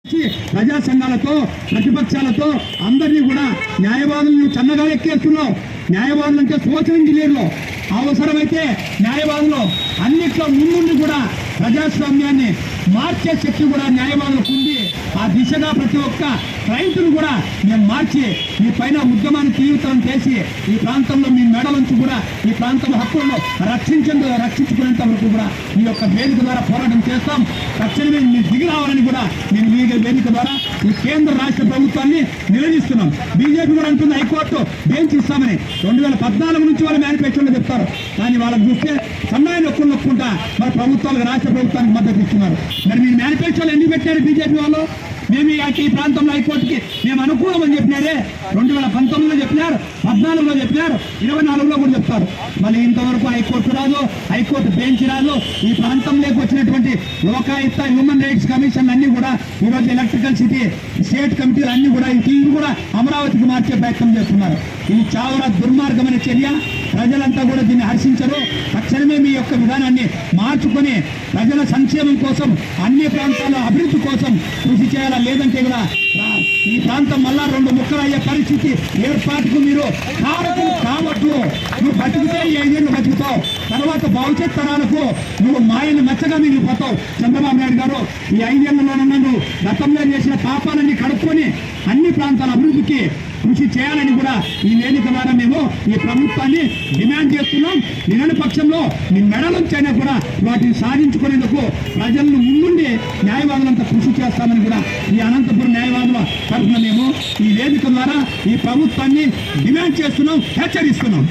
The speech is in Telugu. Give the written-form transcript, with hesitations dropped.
ప్రజా సంఘాలతో ప్రతిపక్షాలతో అందరినీ కూడా న్యాయవాదులను చన్నగా ఎక్కేస్తున్నావు. న్యాయవాదులు అంటే సోషల్ ఇంజనీర్లు, అవసరమైతే న్యాయవాదులు అన్నిట్లో ముందుండి కూడా ప్రజాస్వామ్యాన్ని మార్చే శక్తి కూడా న్యాయవాదులకు ఉంది. ఆ దిశగా ప్రతి ఒక్క రైతును కూడా మేము మార్చి మీ పైన ఉద్యమాన్ని తీవ్రతరం చేసి ఈ ప్రాంతంలో మీ మెడల నుంచి కూడా ఈ ప్రాంతంలో హక్కులను రక్షించుకునేంత వరకు కూడా ఈ యొక్క వేదిక ద్వారా పోరాటం చేస్తాం. తక్షణమే మీరు దిగి రావాలని కూడా నేను మీ వేదిక ద్వారా ఈ కేంద్ర రాష్ట్ర ప్రభుత్వాన్ని నిలదీస్తున్నాం. బీజేపీ కూడా అంటుంది హైకోర్టు బెంచ్ ఇస్తామని. 2014 నుంచి వాళ్ళు మేనిఫెస్టోలో చెప్తారు, కానీ వాళ్ళకి చూస్తే సన్నాయి నొక్కుంటా మరి ప్రభుత్వాలకు రాష్ట్ర ప్రభుత్వానికి మద్దతు ఇస్తున్నారు. మరి మీరు మేనిఫెస్టోలు ఎందుకు పెట్టారు బీజేపీ వాళ్ళు? మేము ఈ ప్రాంతంలో హైకోర్టుకి మేము అనుకూలం అని చెప్పినారే. 2019లో చెప్పినారు, 14లో చెప్పినారు, 24లో కూడా చెప్తారు. మళ్ళీ ఇంతవరకు హైకోర్టు రాదు, హైకోర్టు బెంచ్ రాదు. ఈ ప్రాంతంలోకి వచ్చినటువంటి లోకాయుక్త హ్యూమన్ రైట్స్ కమిషన్ అన్ని కూడా ఈరోజు ఎలక్ట్రికల్ సిటీ స్టేట్ కమిటీలు అన్ని కూడా ఇవి కూడా అమరావతికి మార్చే ప్రయత్నం చేస్తున్నారు. ఇది చాలా దుర్మార్గమైన చర్య. ప్రజలంతా కూడా దీన్ని హర్షించరు. తక్షణమే మీ యొక్క విధానాన్ని మార్చుకొని ప్రజల సంక్షేమం కోసం, అన్ని ప్రాంతాల అభివృద్ధి కోసం కృషి చేయాలి. లేదంటే కూడా ఈ ప్రాంతం మళ్ళా 2 ముక్కలు అయ్యే పరిస్థితి ఏర్పాటుకు మీరు కారకులు కావద్దు. నువ్వు బతికితే 5 ఏళ్ళు బతుకుతావు, తర్వాత భవిష్యత్ తరాలకు నువ్వు మాయని మచ్చగా మిగిలిపోతావు. చంద్రబాబు నాయుడు గారు ఈ 5 ఏళ్లలోనూ నువ్వు గతంలో చేసిన పాపాలన్నీ కడుక్కొని అన్ని ప్రాంతాల అభివృద్ధికి కృషి చేయాలని కూడా ఈ వేదిక ద్వారా మేము ఈ ప్రభుత్వాన్ని డిమాండ్ చేస్తున్నాం. నిన్న పక్షంలో మీ మెడలుంచైనా కూడా వాటిని సాధించుకునేందుకు ప్రజలను ముందుండి న్యాయవాదులంతా కృషి చేస్తామని కూడా ఈ అనంతపురం న్యాయవాదుల తరఫున మేము ఈ వేదిక ద్వారా ఈ ప్రభుత్వాన్ని డిమాండ్ చేస్తున్నాం, హెచ్చరిస్తున్నాం.